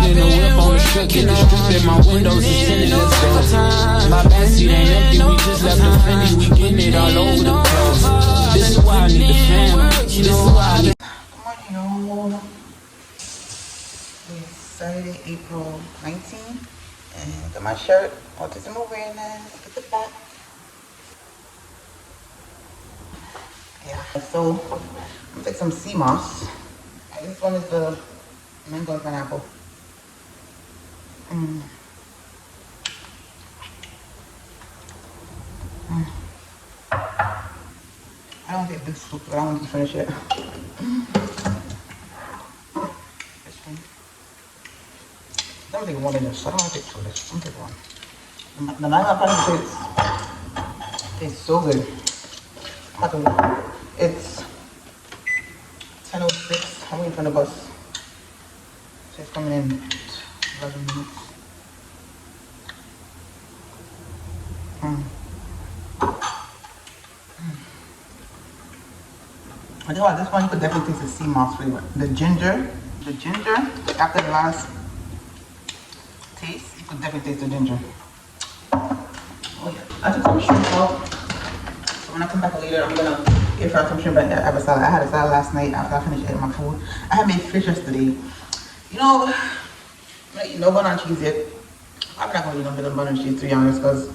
in the whip on the strip, get the strip in my windows is tinted, let's go. My backseat ain't empty, we just left the Fendi, we getting it all over the place. This is why I need the fam, this is why I need. Come on, y'all. It's Saturday, April 19th, and look at my shirt, autism over, and then look at the back. Yeah, so I'm gonna take some sea moss. This one is the mango and pineapple. I don't get this soup, but I want to finish it. This one. I'm taking one in this, so I don't want to take two of this. I'm gonna take one. The mango pineapple tastes so good. It's 10:06. I'm waiting for the bus. So it's coming in 11 minutes. I think about this one, you could definitely taste the sea moss flavor. The ginger, after the last taste, you could definitely taste the ginger. Oh yeah, I took some shrimp out. So when I come back later, I'm gonna get fried some shrimp and have a salad. I had a salad last night after I finished eating my food. I had made fish yesterday. You know, I'm not eating no butter and cheese yet. I'm not gonna eat no bit of butter and cheese, to be honest, because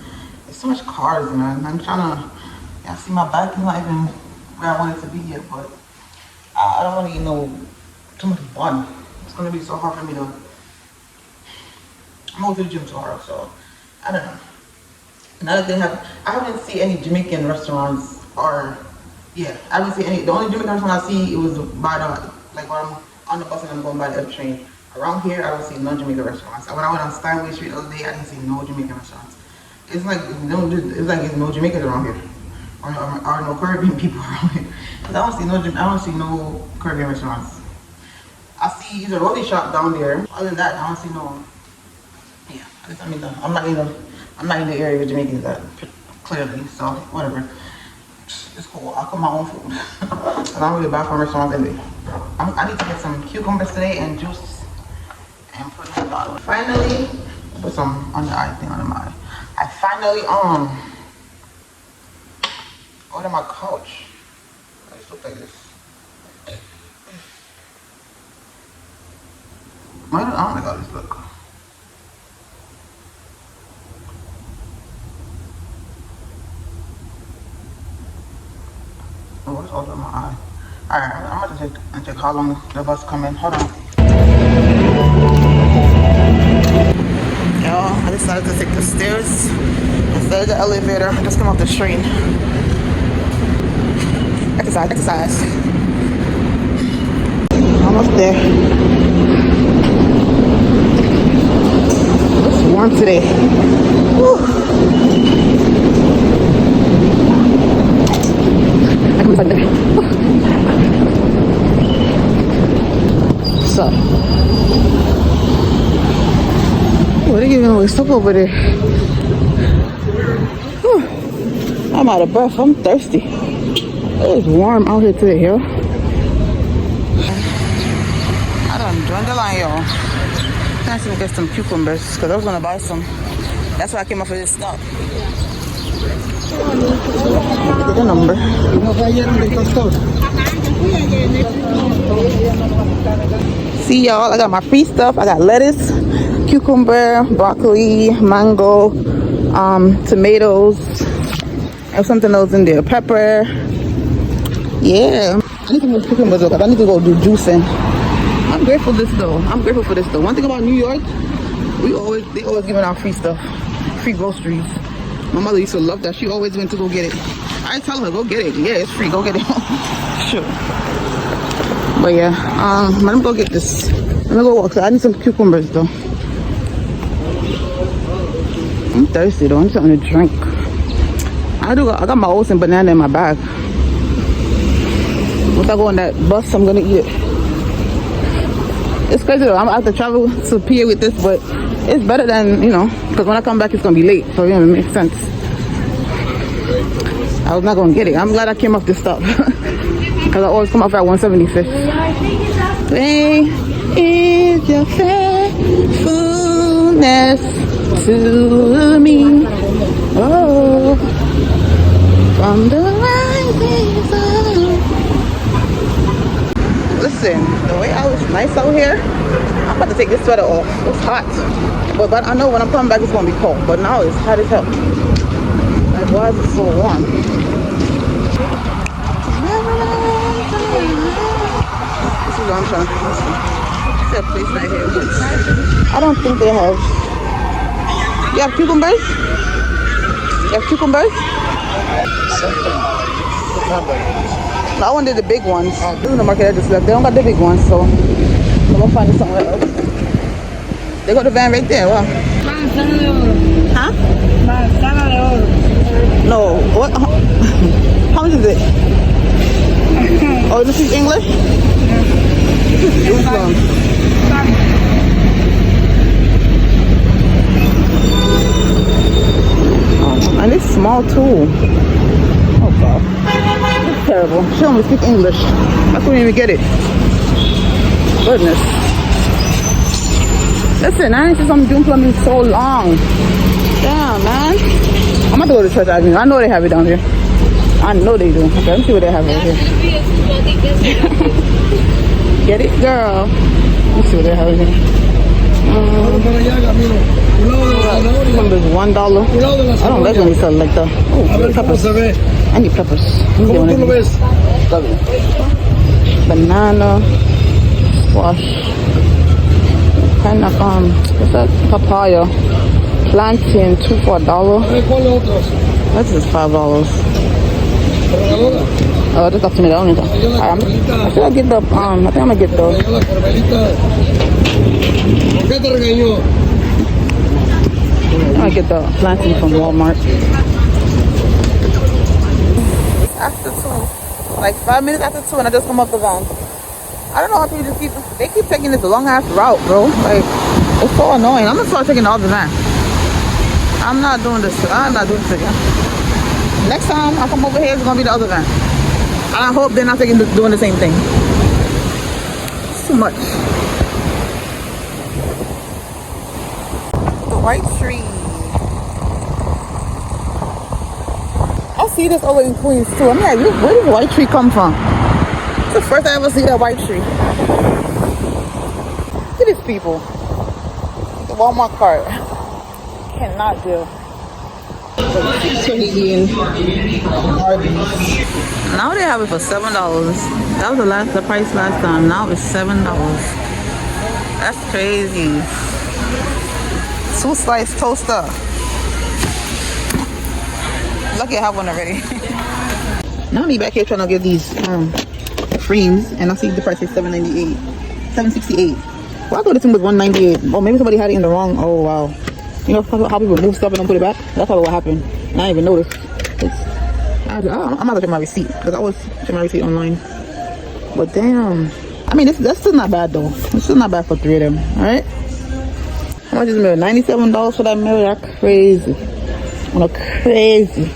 there's so much carbs, man. I'm trying to, yeah, see my back is not even where I want it to be yet, but I don't want to eat too much bun. It's gonna be so hard for me to. I'm going to the gym tomorrow, so I don't know. Now that I haven't seen any Jamaican restaurants, or yeah, I haven't seen any. The only Jamaican restaurant I see, it was by the, like when I'm on the bus and I'm going by the F train. Around here, I don't see no Jamaican restaurants. When I went on Steinway Street the other day, I didn't see no Jamaican restaurants. It's like it's no Jamaicans around here, or no Caribbean people around here. Cause I don't see no Caribbean restaurants. I see either roti shop down there. Other than that, I don't see no. Yeah, I'm not in the area where Jamaicans at, clearly. So whatever, it's cool. I'll cook my own food. I don't really buy from restaurants anyway. I need to get some cucumbers today and juice and put in the bottle. Finally, put some under eye thing under my eye. I finally ordered my couch. I just look like this. I don't like how this look. Oh, what's all over my eye? Alright, I'm about to check how long the bus coming. Hold on. Y'all, I decided to take the stairs instead of the elevator. I just came off the train. Exercise. Almost there. It's warm today. Woo. I can find there. So, what are you giving away stuff over there? Whew. I'm out of breath. I'm thirsty. It's warm out here today, yo. I done joined the line, y'all. I'm gonna get some cucumbers because I was gonna buy some. That's why I came up for this stop. Look at the number. See y'all, I got my free stuff. I got lettuce, cucumber, broccoli, mango, tomatoes, and something else in there. Pepper. Yeah. I need to move cucumbers because I need to go do juicing. I'm grateful for this though. One thing about New York, they always giving out free stuff, free groceries. My mother used to love that. She always went to go get it. I tell her, go get it. Yeah, it's free. Go get it. Sure. But yeah, let me go get this. Let me go walk. I need some cucumbers though. I'm thirsty though. I need something to drink. I got my oats and banana in my bag. Once I go on that bus, I'm gonna eat it. It's crazy though. I'm gonna have to travel to PA with this, but it's better than, because when I come back, it's gonna be late. So it makes sense. I was not gonna get it. I'm glad I came off this stop because I always come off at 175th. Where is your face? witness to me. Oh, from the rising sun. Listen, the way I was nice out here, I'm about to take this sweater off. It's hot. But I know when I'm coming back it's gonna be cold. But now it's hot as hell. Like, why is it so warm? This is what I'm trying to see. There's a place right here. I don't think they have. You have cucumbers? You have cucumbers? No, I wanted the big ones. This is the market I just left. They don't got the big ones, so I'm gonna find it somewhere else. They got the van right there. Wow. Huh? No. What? How much is it? Oh, this is English? Oh, and it's small too. Oh God. It's terrible. She don't even speak English. I couldn't even get it. Goodness. Listen, I ain't seen some June plum in so long. Damn, man. I'm about to go to Church Avenue. I know they have it down here. I know they do. Okay, let me see what they have over here. Get it, girl? Let's see what they have over here. Numbers $1. I don't like when they sell like that. Oh, peppers. I need peppers. Banana, squash, pineapple, what's that? Papaya, plantain, 2 for $1. That's just $5. Oh, just up to me. I should I get the I think I'm gonna get those. I get the plantain from Walmart. After 2, like 5 minutes after 2, and I just come up the van. I don't know how people just they keep taking this long ass route, bro. Like, it's so annoying. I'm gonna start taking the other van. I'm not doing this again. Next time I come over here, it's gonna be the other van. And I hope they're not doing the same thing. It's too much. The white tree. I see this over in Queens too. I'm like, where did the white tree come from? It's the first time I ever see that white tree. Look at these people. The Walmart cart. Cannot do. Now they have it for $7. That was the price last time. Now it's $7. That's crazy. 2-slice toaster. Lucky I have one already. Now I'm back here trying to get these frames, and I see the price is $7.98, $7.68. Well, I thought this thing was $1.98. Oh, maybe somebody had it in the wrong. Oh wow. You know how people move stuff and don't put it back? That's probably what happened. And I didn't even notice. I'm about to check my receipt, because I always check my receipt online. But damn. I mean, that's still not bad though. It's still not bad for 3 of them. Alright? How much is the mirror? $97 for that mirror? That's crazy. Crazy.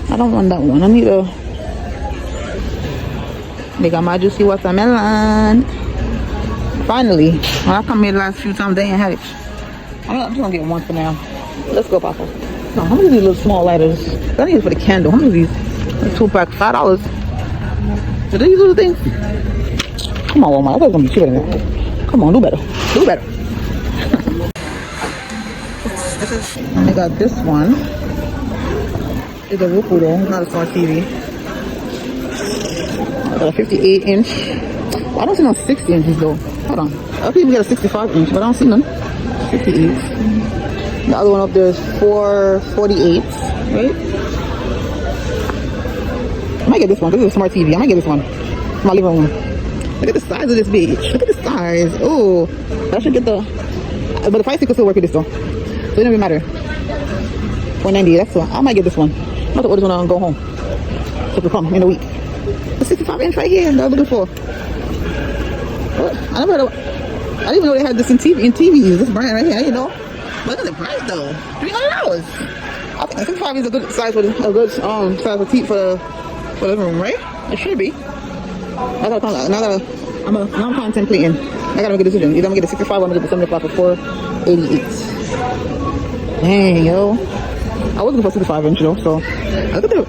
I don't want that one. I need a... They got my juicy watermelon. Finally. When I come here the last few times, they ain't had it. I'm just gonna get one for now. Let's go, Papa. No, how many of these little small lighters? I need it for the candle. How many of these? A 2-pack, $5. So these little things? Come on, Walmart. I thought it was gonna be cheaper than that. Come on, do better. Do better. I got this one. It's a Roku though, not a smart TV. I got a 58-inch. Well, I don't see no 60 inches though. Hold on. I think we got a 65-inch, but I don't see none. 58. The other one up there is 448, right? I might get this one. This is a smart TV. I might get this one. My living room. Look at the size of this bitch. Look at the size. Oh, I should get the. But the price could still work with this though, so it doesn't even matter. 190. That's one. I might get this one. I'm about to order one and go home. So it will come in a week. The 65-inch right here. That I was looking for. What? I didn't even know they had this in TVs. This brand right here. I didn't know. Look at the price though. $300. I think 65 is a good size for the living room, right? It should be. Now I'm contemplating. I gotta make a decision. Either I'm gonna get the 65 or I'm gonna get the 75 for 488. Dang, yo. I was looking for 65 inch though, so I could do it.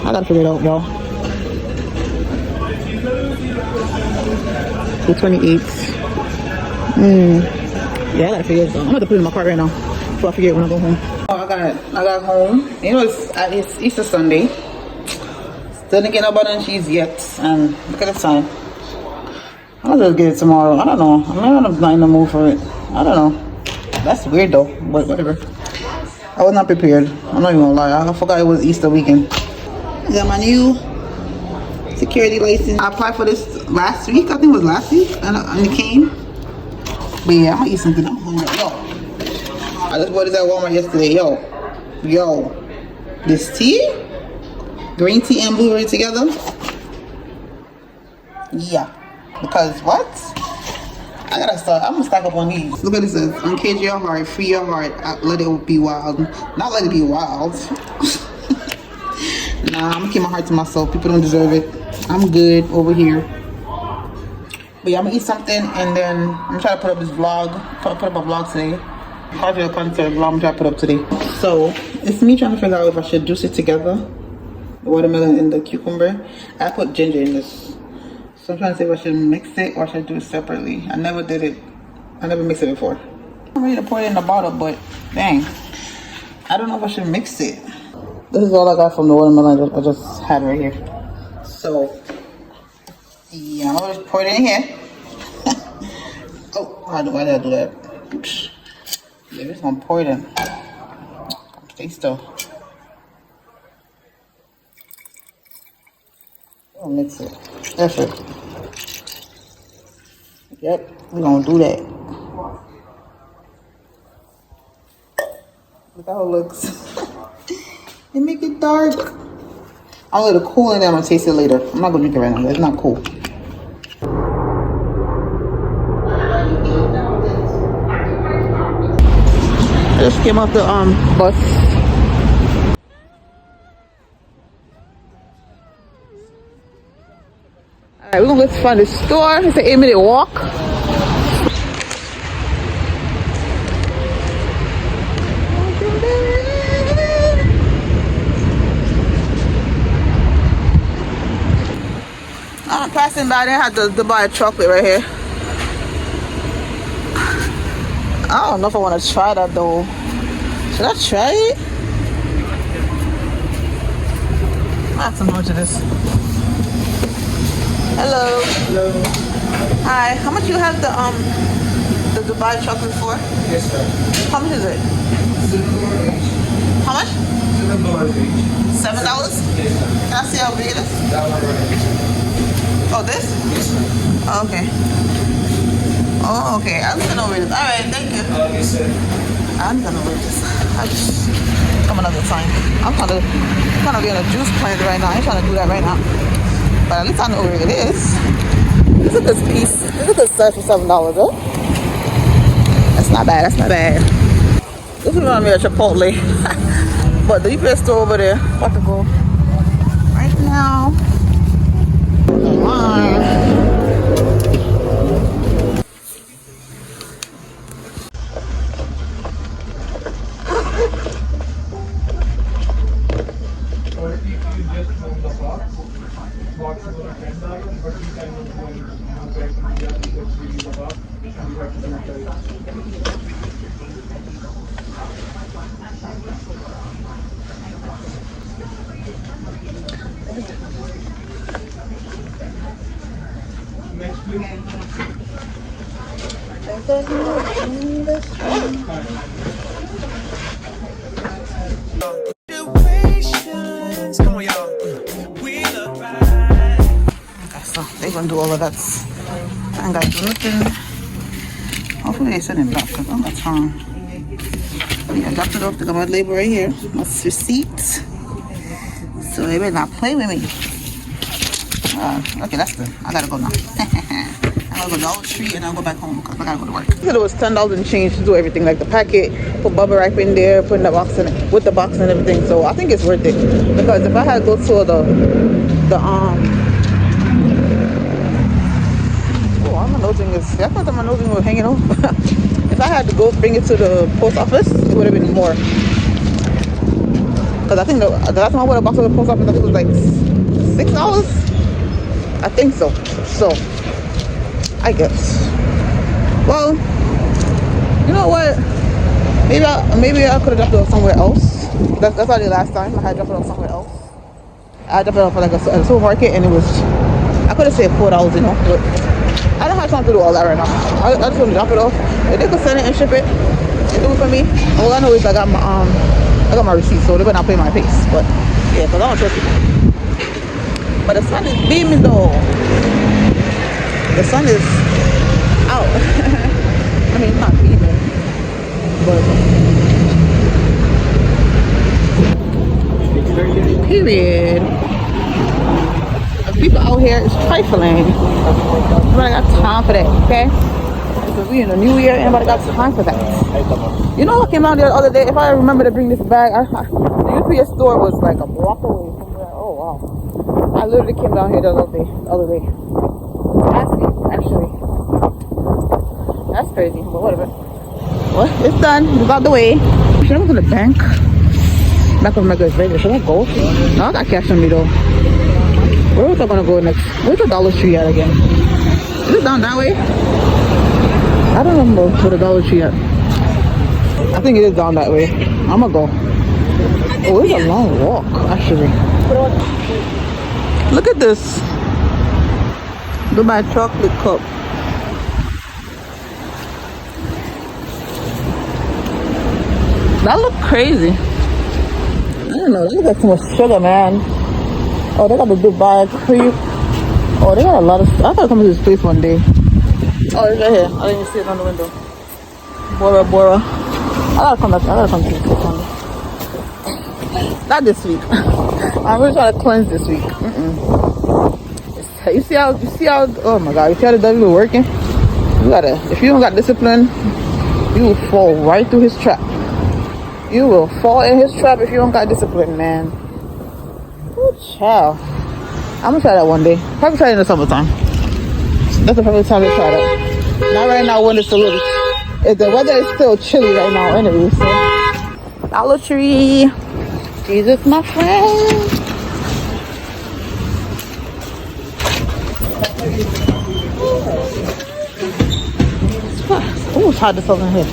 I gotta figure it out, y'all. 228. Yeah, I gotta figure it out. I'm gonna put it in my cart right now, so I figure it when I go home. Oh, I got home. You know, it's Easter Sunday. Still didn't get no butter and cheese yet, and look at the time. I'll just get it tomorrow. I don't know. I'm not in the mood for it. I don't know. That's weird though, but whatever. I was not prepared. I'm not even gonna lie. I forgot it was Easter weekend. I got my new security license. I applied for this last week. I think it was last week, and it came. But yeah, I'm gonna eat something. I'm hungry. Yo, I just bought this at Walmart yesterday. Yo, this tea, green tea and blueberry together. Yeah. Because what? I gotta start. I'm gonna stack up on these. Look at this. Uncage your heart, free your heart, let it be wild. Not let it be wild. Nah, I'm gonna keep my heart to myself. People don't deserve it. I'm good over here. But yeah, I'm gonna eat something and then I'm gonna try to put up this vlog. Put up a vlog today. Partial content vlog I'm trying to put up today. So it's me trying to figure out if I should juice it together. The watermelon and the cucumber. I put ginger in this. So I'm trying to see if I should mix it or should I do it separately. I never did it. I never mixed it before. I'm ready to pour it in the bottle, but dang. I don't know if I should mix it. This is all I got from the watermelon I just had right here. So, yeah, I'm gonna just pour it in here. Oh, why did I do that? Oops. Yeah, just gonna pour it in. Stay still. I'll mix it. That's it. Yep, we're gonna do that. Look how it looks. It make it dark. I'll let it cool and then I'm gonna taste it later. I'm not gonna drink it right now. It's not cool. I just came off the bus. Alright, we're gonna go find the store. It's an 8-minute walk. I'm passing by there. I had to buy a chocolate right here. I don't know if I want to try that though. Should I try it? I have some more to this. Hello. Hello. Hi. How much you have the Dubai chocolate for? Yes, sir. How much is it? $7 each. How much? $7 each. $7? Yes, sir. Can I see how big it is? That one right. Oh, this? Yes, sir. Oh, okay. Oh, okay. I'm gonna know where it is. All right, thank you. Yes, sir. I'm gonna wait this. I'll just come another time. I'm trying to get a juice plant right now. I ain't trying to do that right now. But at least I know where it is. This is a good piece. This is a good size for $7, though. That's not bad. That's not bad. This reminds me of Chipotle. But the UPS store over there. About to go right now. So they're gonna do all of that. I ain't gotta do nothing. Hopefully they send it back because I'm not trying. I dropped it off. They got my label right here. My receipt. So they better not play with me. Okay, that's good. I gotta go now. I I'll go to Dollar Tree and I'll go back home because I gotta go to work. So it was $10 and change to do everything, like the packet, put bubble wrap in there, put in the box in it, with the box and everything. So I think it's worth it because if I had to go to my nosing is. I thought my nosing was hanging off. If I had to go bring it to the post office, it would have been more. Because I think the last time I went a box to the post office, I think it was like $6. I think so. So, I guess. Well, you know what? Maybe I could have dropped it off somewhere else. That's how I did last time. I had dropped it off somewhere else. I dropped it off at like a supermarket, and it was. I could have said $4, you know, but I don't have time to do all that right now. I just want to drop it off. If they could send it and ship it and do it for me, all I know is I got my receipt, so they're gonna pay my face. But yeah, because I don't trust people. But the sun is beaming though. The sun is out. I mean, it's not beaming, but period. People out here is trifling. Nobody got time for that, okay? Because we in the new year, anybody got time for that. You know what came down there the other day? If I remember to bring this bag, the UPS store was like a block away from there. Oh wow. I literally came down here the other day. Last week, actually. That's crazy, but whatever. Well, it's done. It's out the way. Should I go to the bank? Back of America is ready. Should I go? No, I got cash on me though. Where was I gonna go next? Where's the Dollar Tree at again? Is it down that way? I don't remember where the Dollar Tree at. I think it is down that way. I'ma go. Oh, it's a long walk, actually. Look at this. Dubai chocolate cup. That look crazy. I don't know. Look at too much sugar, man. Oh, they got the Dubai creep. Oh, they got a lot of stuff. I thought I'd come to this place one day. Oh, it's right here. I didn't even see it on the window. Bora Bora. I gotta come back. I gotta come to this place one day. Not this week. I'm really trying to cleanse this week. You see how, oh my God, you see how the devil is working? You gotta, if you don't got discipline, you will fall right through his trap. You will fall in his trap if you don't got discipline, man. Good child. I'm gonna try that one day. Probably try it in the summertime. That's the perfect time to try that. Not right now when it's a little, the weather is still chilly right now anyway, so. Dollar Tree. Jesus, my friend. Oh, it's hard to sell in here.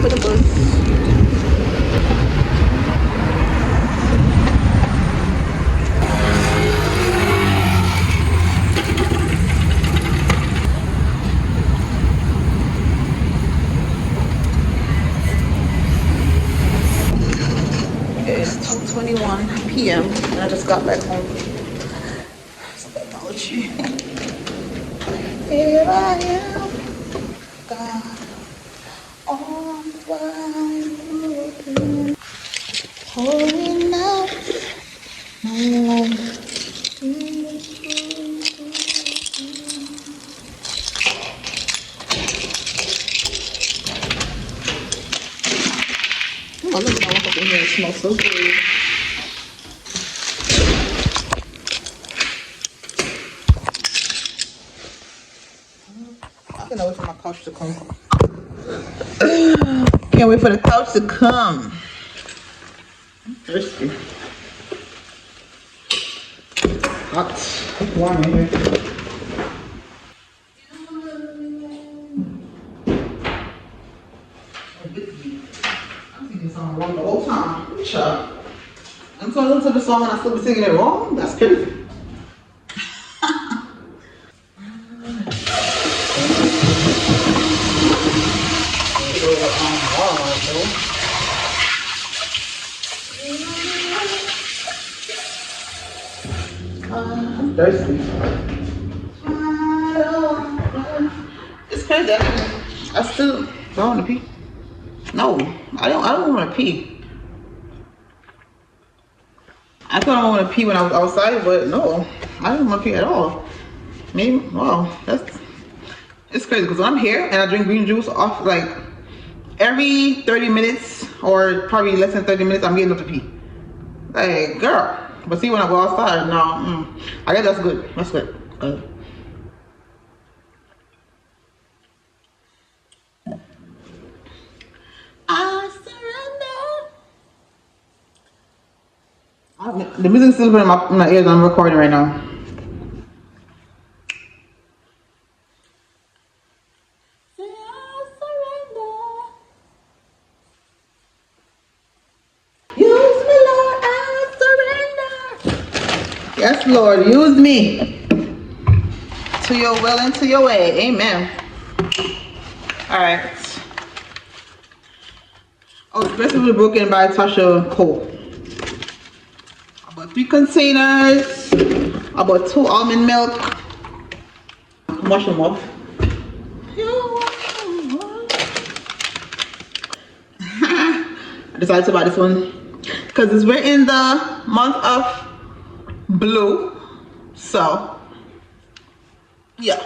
For the bus. It's 2:21 p.m. and I just got back home. It's the Dollar Tree. Here I am, God. On fire, holding out my life. Oh, look at that up in here. It smells so good. I cannot wait for my couch to come. Can't wait for the couch to come. I'm thirsty. Hot. Warm in here. I'm singing the song wrong the whole time. Good job. I'm trying to listen to the song and I still be singing it wrong? That's crazy. I'm thirsty. It's crazy. I still don't want to pee. No, I don't want to pee. I thought I wanted to pee when I was outside, but no, I didn't want to pee at all. Maybe, wow, it's crazy because when I'm here and I drink green juice off like every 30 minutes or probably less than 30 minutes, I'm getting up to pee. Like, girl. But see, when I go outside, no, I guess that's good. That's good. I surrender. The music's still in my ears. I'm recording right now. Use me, Lord, I surrender. Yes, Lord, use me to your will and to your way. Amen. All right. Oh, the recipe was broken by Tasha Cole. I bought 3 containers. I bought 2 almond milk. Wash them off. I decided to buy this one because it's written the month of blue. So, yeah.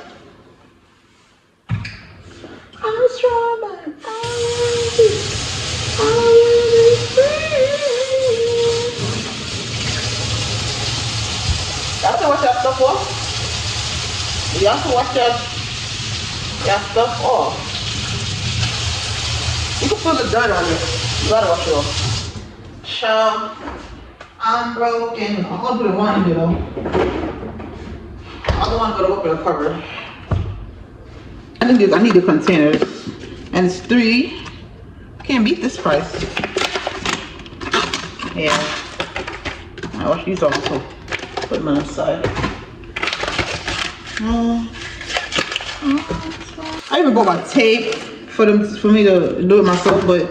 I'm strong, but I y'all can wash your stuff off. Y'all can wash your stuff off. You can feel the dirt on it. You gotta wash it off. So, I'm broken. I'm gonna put one in there though. I don't want to go open the cover. I need the containers. And it's 3. Can't beat this price. Yeah. I wash these off too. Put them on the side. I even bought my tape for me to do it myself, but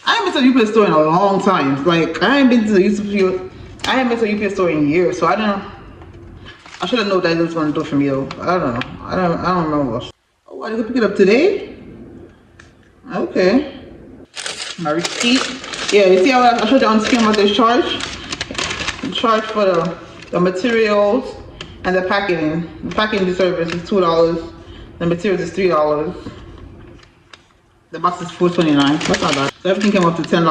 I haven't been to the UPS store in a long time. Like I haven't been to the UPS store in years, so I should have known that it was gonna do it for me though. I don't know. I don't remember. Oh, I did pick it up today? Okay. My receipt. Yeah, you see how I showed you on screen what they charge? The charge for the materials and the packaging. The packaging service is $2. The materials is $3. The box is $4.29. That's not bad. So everything came up to $10.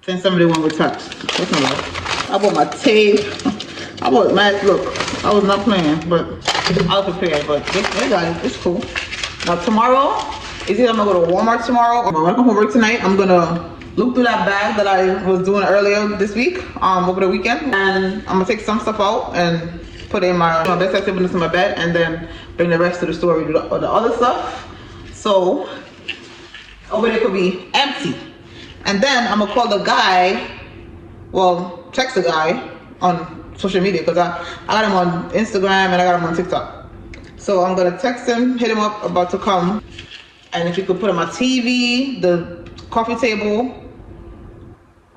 $10.71 with tax. That's not bad. I bought my tape. I bought my look. I was not playing, but I was prepared. But they got it. It's cool. Now tomorrow, is either I'm gonna go to Walmart tomorrow, or when I come from work tonight, I'm gonna look through that bag that I was doing earlier this week, over the weekend, and I'm gonna take some stuff out and put it in my bedside table into my bed, and then bring the rest to the store, do the other stuff. So over there could be empty, and then I'm gonna call the guy, well, text the guy on social media because I got him on Instagram and I got him on TikTok. So I'm gonna text him, hit him up about to come. And if you could put on my TV, the coffee table,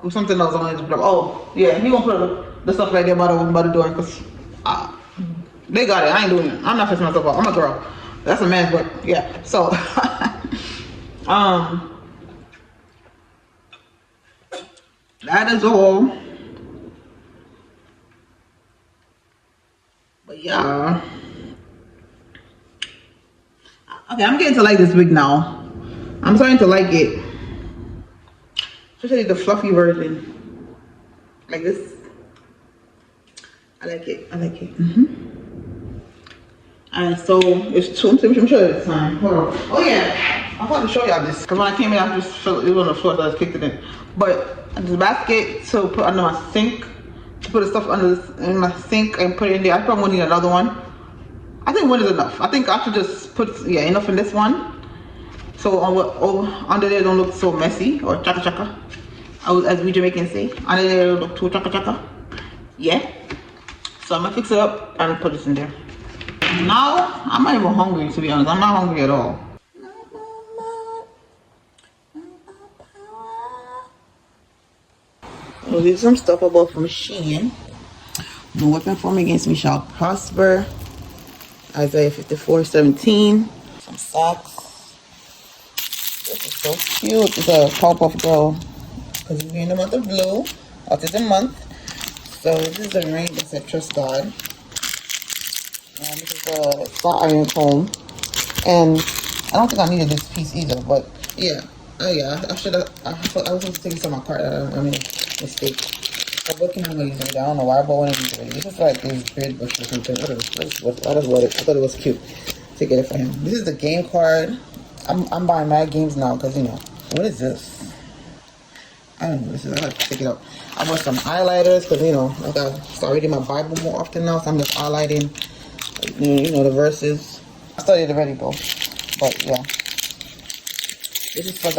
or something else, oh yeah, he gonna put the stuff right there by the door because they got it. I ain't doing it. I'm not fixing myself up. I'm a girl. That's a man's work. Yeah. So that is all. But yeah. Okay, I'm getting to like this wig now. I'm starting to like it. Especially the fluffy version. Like this. I like it. I like it. Alright, so it's 2. Let me show you this time. Hold on. Oh yeah. I wanted to show y'all this. Because when I came in, I just felt it was on the floor, so I just kicked it in. But the basket to put under my sink. To put the stuff in my sink and put it in there. I probably won't need another one. I think one is enough. I think I should just put enough in this one, so under there don't look so messy or chaka chaka, as we Jamaicans say. Under there don't look too chaka chaka. Yeah. So I'm gonna fix it up and put this in there. Now I'm not even hungry, to be honest. I'm not hungry at all. Well, here's some stuff I bought from Shein. No weapon formed against me shall prosper. Isaiah 54:17. Some socks. This is so cute. It's a Powerpuff Girl. Because we're in the month of blue. Autism month. So this is a ring that said Trust God. And this is a flat iron comb. And I don't think I needed this piece either, but yeah. Oh yeah, I was supposed to take this on my cart. I made a mistake. I'm looking at these. I don't know why I bought one of these already. This is like this grid brush or something. I don't know. I thought it was cute to get it for him. This is the game card. I'm buying mad games now because you know what is this? I don't know. This is. I gotta pick it up. I bought some highlighters because you know I gotta start reading my Bible more often now. So I'm just highlighting. You know the verses. I studied already though, but yeah. This is for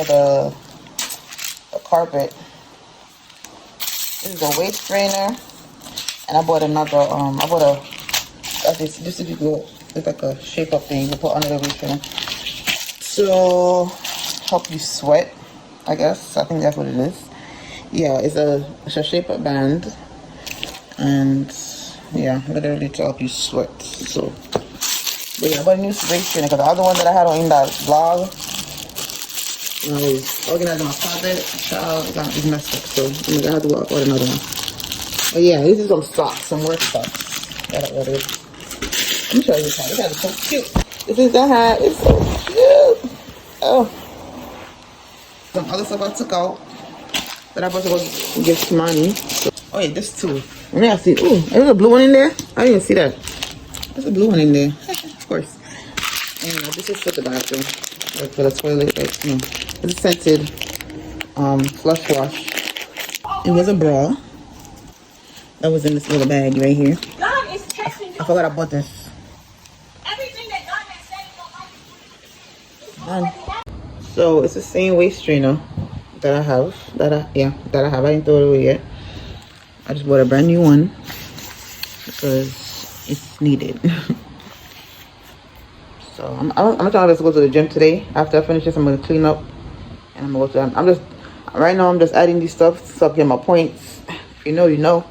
the carpet. This is a waist strainer, and I bought another. This is it's like a shape up thing you put under the waist strainer to help you sweat. I guess I think that's what it is. Yeah, it's a shape up band, and yeah, literally to help you sweat. So. But yeah, I bought a new waist trainer because the other one that I had on in that vlog, when I was organizing my closet, child, it's messed up. So I'm gonna have to order another one. But yeah, this is some socks, some work socks that I ordered. Let me show you this hat. This hat is so cute. This is the hat. It's so cute. Oh. Some other stuff I took out that I was supposed to give to Money. Oh yeah, this too. Let me see. Ooh, there's a blue one in there. I didn't even see that. There's a blue one in there. Of course. And this is for the bathroom, like for the toilet, like, you know, it's a scented flush wash. It was a bra that was in this little bag right here. God is testing you. I forgot I bought this. Everything that God has said in your life is So it's the same waist trainer that I have. That I didn't throw it away yet. I just bought a brand new one because it's needed. So I'm trying to go to the gym today. After I finish this, I'm gonna clean up and I'm gonna go to. Right now I'm just adding these stuff so I get my points. If you know, you know.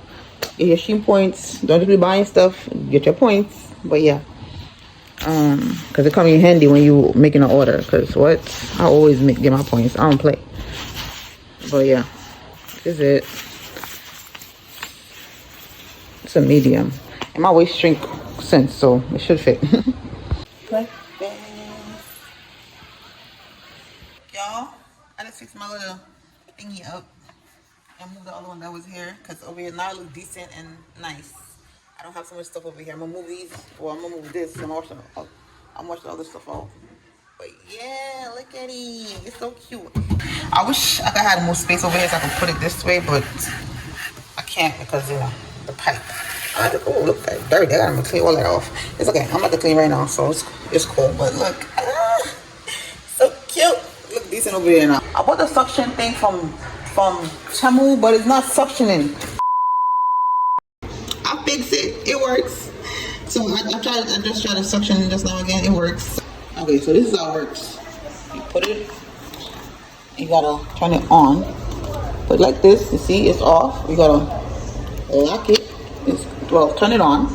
Get your Shein points. Don't just be buying stuff. Get your points. But yeah, because it come in handy when you making an order. Because what? I always get my points. I don't play. But yeah, this is it. It's a medium, and my waist shrink since, so it should fit. Y'all, I just fixed my little thingy up and moved the other one that was here because over here now it looks decent and nice. I don't have so much stuff over here. I'm gonna move these, or I'm gonna move this. I'm watch the other stuff out. But yeah, look at it. It's so cute. I wish I could have more space over here so I could put it this way, but I can't because you know the pipe. Oh, look, that's dirty. I gotta clean all that off. It's okay. I'm about to clean right now, so it's cool. But look, so cute. Look decent over here now. I bought the suction thing from Temu, but it's not suctioning. I fixed it. It works. So I just tried to suction just now again. It works. Okay, so this is how it works. You put it. You gotta turn it on. But like this, you see, it's off. You gotta lock it. Turn it on,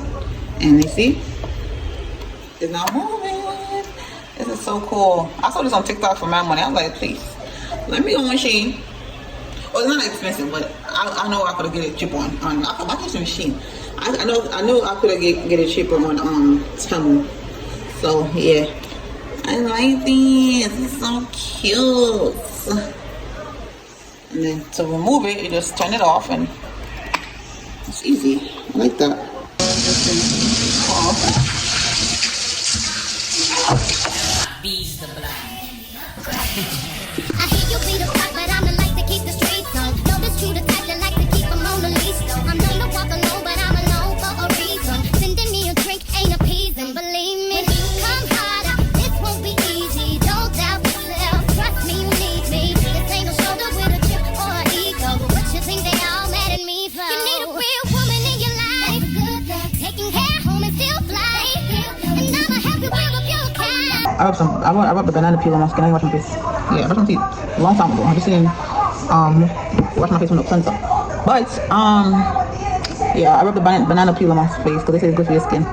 and you see, it's now moving. This is so cool. I saw this on TikTok for my money. I was like, please, let me go on Shein. Well, it's not expensive, but I know I could get it cheaper on I guess Shein. I know I could get it cheaper on Temu. So yeah, I like this. It's so cute. And then to remove it, you just turn it off, and it's easy. I like that. Bees the black. I hear you be the type, but I'm the like to keep the streets on. Know this true the type that like to keep them on the leash. I'm known to walk alone, but I'm alone for a reason. Sending me a drink ain't appeasing, believe me. Come harder, this won't be easy. Don't doubt yourself, trust me, you need me. This ain't no shoulder with a chip or an ego. What you think they all mad at me for? You need a real woman in your life, taking care home and still fly. And I'ma help you build up your account. I rubbed the banana peel on my skin. I didn't wash my face. Yeah, I brushed my teeth a long time ago. I just didn't wash my face with no cleanser. But yeah, I rubbed the banana peel on my face because they say it's good for your skin.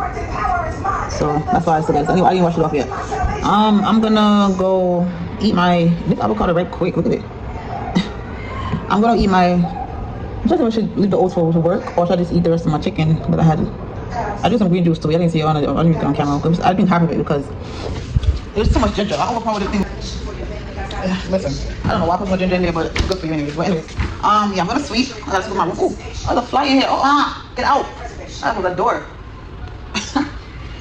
so that's why I still got it. Anyway, I didn't wash it off yet. I'm gonna go eat this avocado right quick. Look at it. I'm gonna eat my. I should leave the oats for work, or should I just eat the rest of my chicken that I had? I do some green juice too. I didn't see it on camera. I didn't half of it because there's too much ginger. I overpowered the thing. Listen, I don't know why I put so much ginger in there, but it's good for you anyways. But anyways, yeah, I'm gonna sweep. I gotta sweep my room. Ooh, there's a fly in here. Oh, get out! That was a door.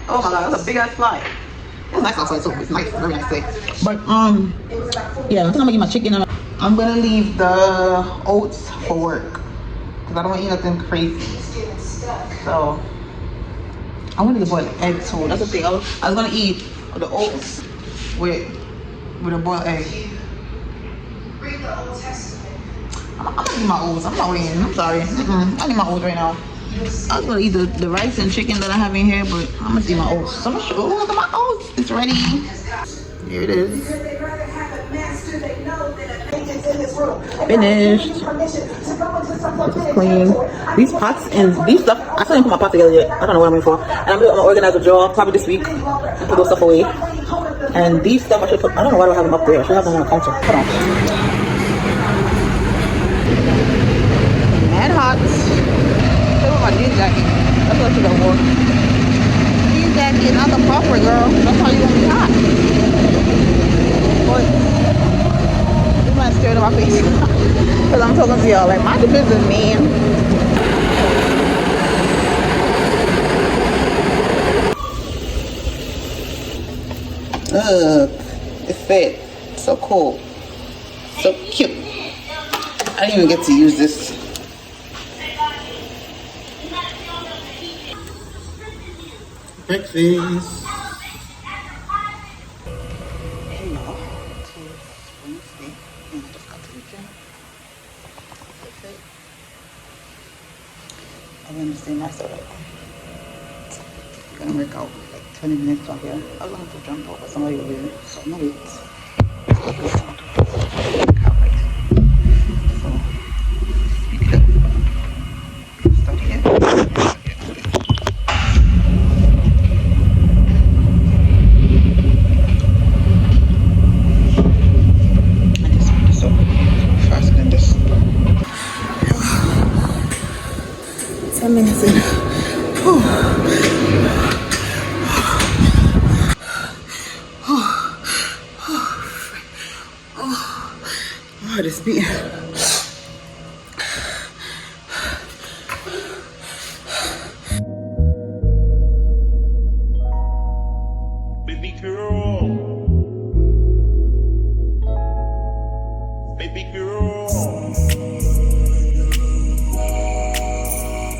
Oh my god, that's a big ass fly. It's nice outside too. It's nice, very nice day. But yeah, I think I'm gonna eat my chicken. I'm gonna leave the oats for work because I don't want to eat nothing crazy. So I wanted to boil egg too. That's the thing. I was gonna eat the oats with a boiled egg. I'm gonna eat my oats. I'm not waiting. I'm sorry. I need my oats right now. I was gonna eat the rice and chicken that I have in here, but I'm gonna eat my oats. So I'm gonna show you my oats. It's ready. Here it is. Finished. It's clean. These pots and these stuff, I still didn't put my pot together yet. I don't know what I'm in for. And I'm gonna organize a drawer probably this week and put those stuff away. And these stuff I should put, I don't know why do I have them up there. I should have them on the counter. Hold on. Mad hot. My jean jacket. That's what you got work. Jean jacket, not the puffer, girl. That's how you gonna be hot. But you might stare in my face because I'm talking to y'all like mind the business, man. It's fat. So cool. So cute. I didn't even get to use this. Breakfast. I understand myself. I'm gonna work out like 20 minutes from here. I was going to jump over somebody over here, so I'm gonna wait. This beat. Baby girl. Baby girl.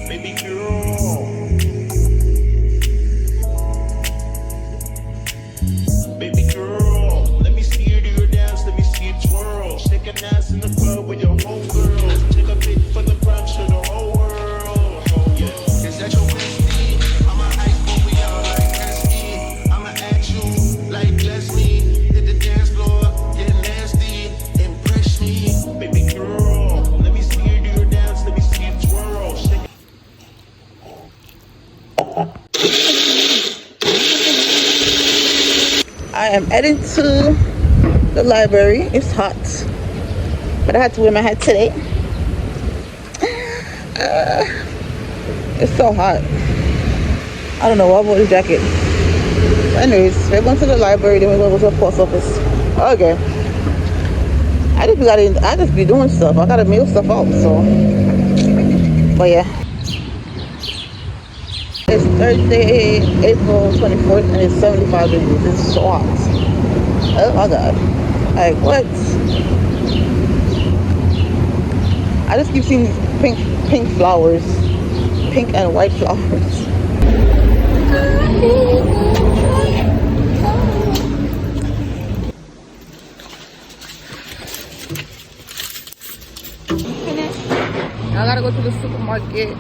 Baby girl. Baby girl. Let me see you do your dance. Let me see you twirl. Shake an ass in the club with your homegirls. Take a pic for the brunch of the whole world. Oh yeah. Is that your bestie? I'ma ice what we all like nasty. I'ma act you like Leslie. Hit the dance floor, get nasty. Impress me, baby girl. Let me see you do your dance. Let me see you twirl. Shake. I am heading to the library. It's hot, but I had to wear my hat today. It's so hot. I don't know why I bought this jacket. Anyways, we're going to the library, then we're going to go to the post office. Okay. I just be doing stuff. I gotta mail stuff out, so. But yeah. It's Thursday, April 24th, and it's 75 degrees. It's so hot. Oh my god. Like, what? I just keep seeing pink flowers. Pink and white flowers. I gotta go to the supermarket.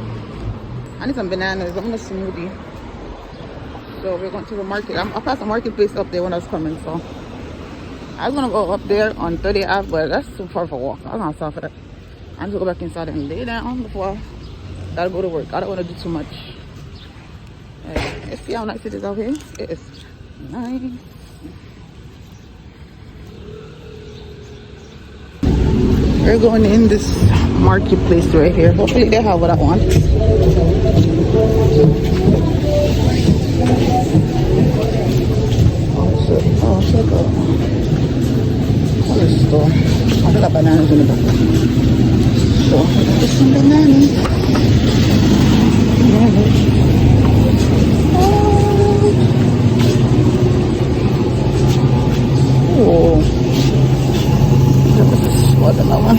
I need some bananas. I'm in a smoothie. So we're going to the market. I passed the marketplace up there when I was coming, so I was gonna go up there on 30th Ave, but that's too far for a walk. I was gonna stop for that. I'm gonna go back inside and lay down before I gotta go to work. I don't wanna do too much. Let's see how nice it is out here. It is nice. We're going in this marketplace right here. Hopefully they have what I want. Oh, check out. What is the store? I got bananas in the back. So, get some bananas. Oh. This is watermelon.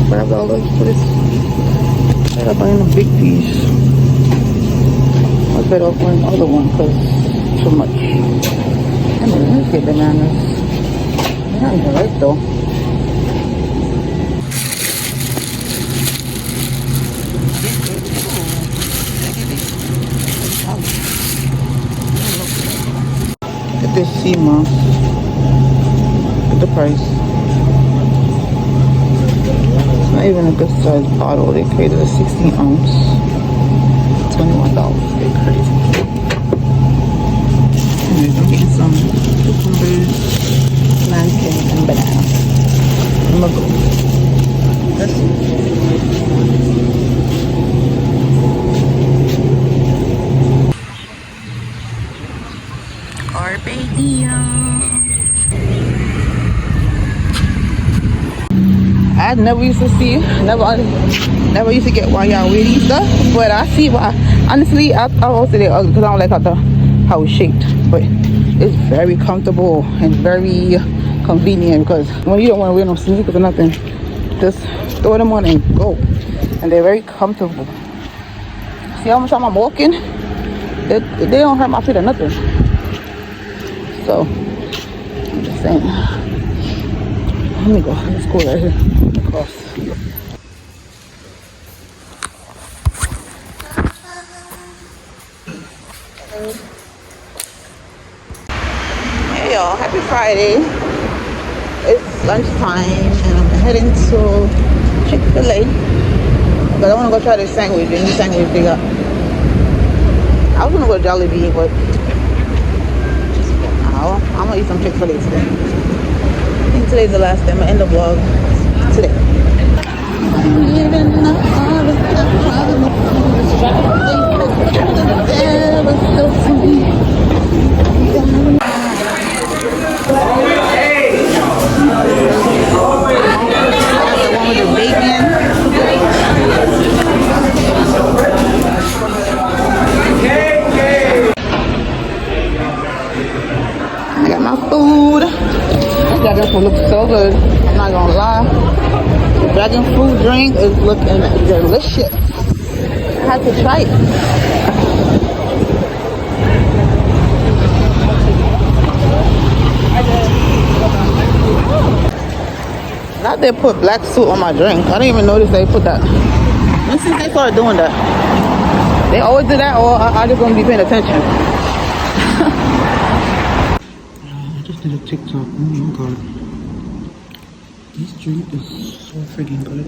$5 for this. I gotta buy in a big piece. I better off buying the other one because too much. I mean, let's get bananas. They're not even right though. Look at this sea moss. Look at the price. It's not even a good size bottle. They created a 16 ounce. $21. They're crazy. Anyways, I'm getting some cucumbers, plantain, and banana. I'm gonna go. Let's see. Carpe diem. I never used to see, never used to get why y'all wear these stuff, but I see why. Honestly, I also say ugly because I don't like how it's shaped, but it's very comfortable and very convenient because when you don't want to wear no sneakers or nothing, just throw them on and go, and they're very comfortable. See how much time I'm walking? They don't hurt my feet or nothing. So I'm just saying. Let me go. Let's go right here. Across. Hey y'all, happy Friday. It's lunchtime and I'm heading to Chick-fil-A. But I want to go try this sandwich, the new sandwich they got. I was gonna go to Jollibee, but I'm gonna eat some Chick-fil-A today. I think today's the last day. I'm gonna end the vlog today. The one with the bacon. I got my food. That just looks so good. I'm not gonna lie. The dragon fruit drink is looking delicious. I had to try it. Now they put black suit on my drink. I didn't even notice they put that. When since they started doing that? They always do that, or I just don't be paying attention. I just did a TikTok. Oh my god. This drink is so freaking good.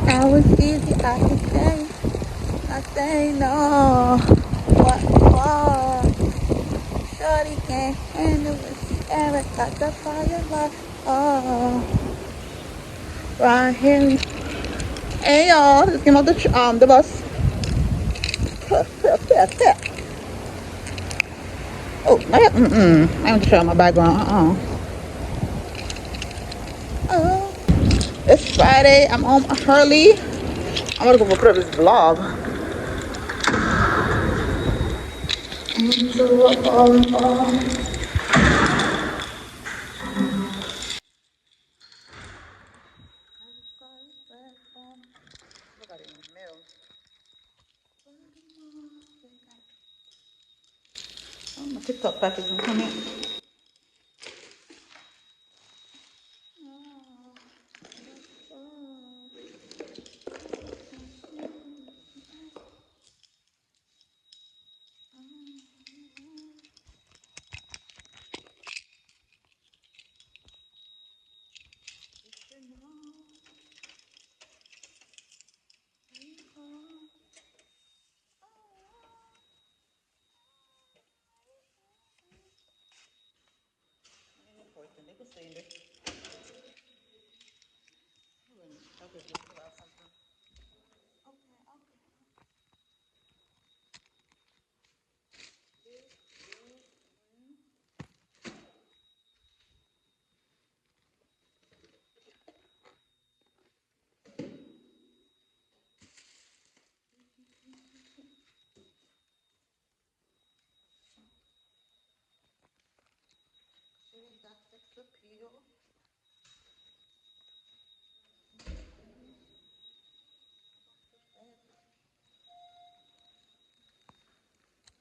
I was easy, I could say, I say no. What? Shorty can't handle it. Eric got the fire like, oh. Right here. Hey y'all, just came out the bus. Oh, I have to show my background. Oh. It's Friday. I'm home early. I'm gonna go put up this vlog. My TikTok package is coming.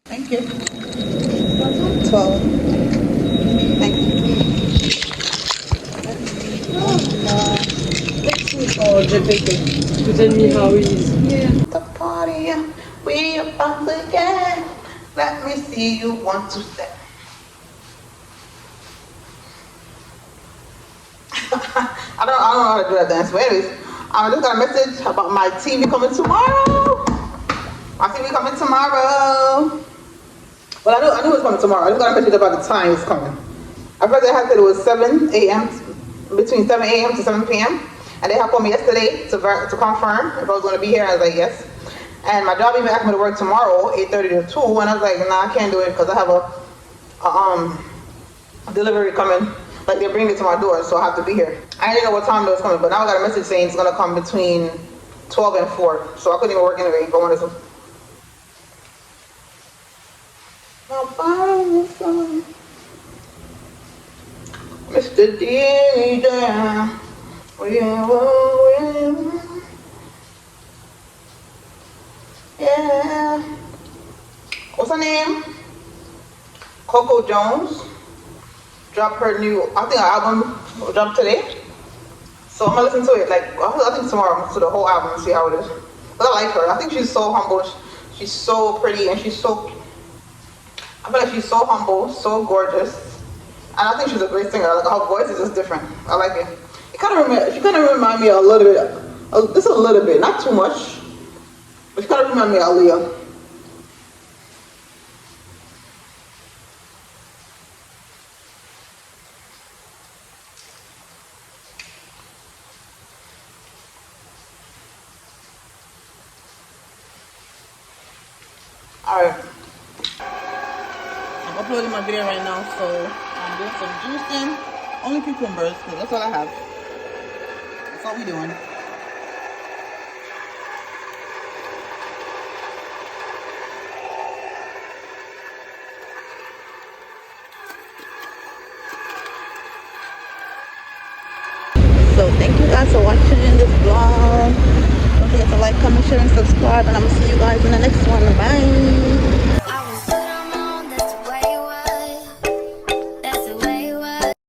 Thank you. 12. Thank you. Oh, Jamaican. You tell me how it is. The party, we about to get. Let me see you 1, 2, 3. I don't know how to do that dance, but anyways, I just got a message about my TV coming tomorrow. My TV coming tomorrow. Well, I knew it was coming tomorrow. I just got a message about the time it's coming. I first they had said it was 7 a.m. between 7 a.m. to 7 p.m. And they had called me yesterday to confirm if I was going to be here. I was like, yes. And my job even asked me to work tomorrow, 8:30 to 2. And I was like, nah, I can't do it because I have a delivery coming. Like they're bringing it to my door, so I have to be here. I didn't know what time it was coming, but now I got a message saying it's going to come between 12 and 4. So I couldn't even work anyway if I wanted to. Mr. DJ, yeah. What's her name? Coco Jones dropped her new, I think her album will drop today. So I'm gonna listen to it. Like I think tomorrow to the whole album and see how it is. But I like her. I think she's so humble. She's so pretty and she's so. I feel like she's so humble, so gorgeous, and I think she's a great singer. Like her voice is just different. I like it. She kind of remind me a little bit, just a little bit, not too much, but she kind of remind me of Aaliyah. All right. I'm uploading my video right now, so I'm doing some juicing. Only cucumbers, because that's all I have. That's all we doing. So thank you guys for watching this vlog. Don't forget to like, comment, share, and subscribe. And I'm going to see you guys in the next one. Bye.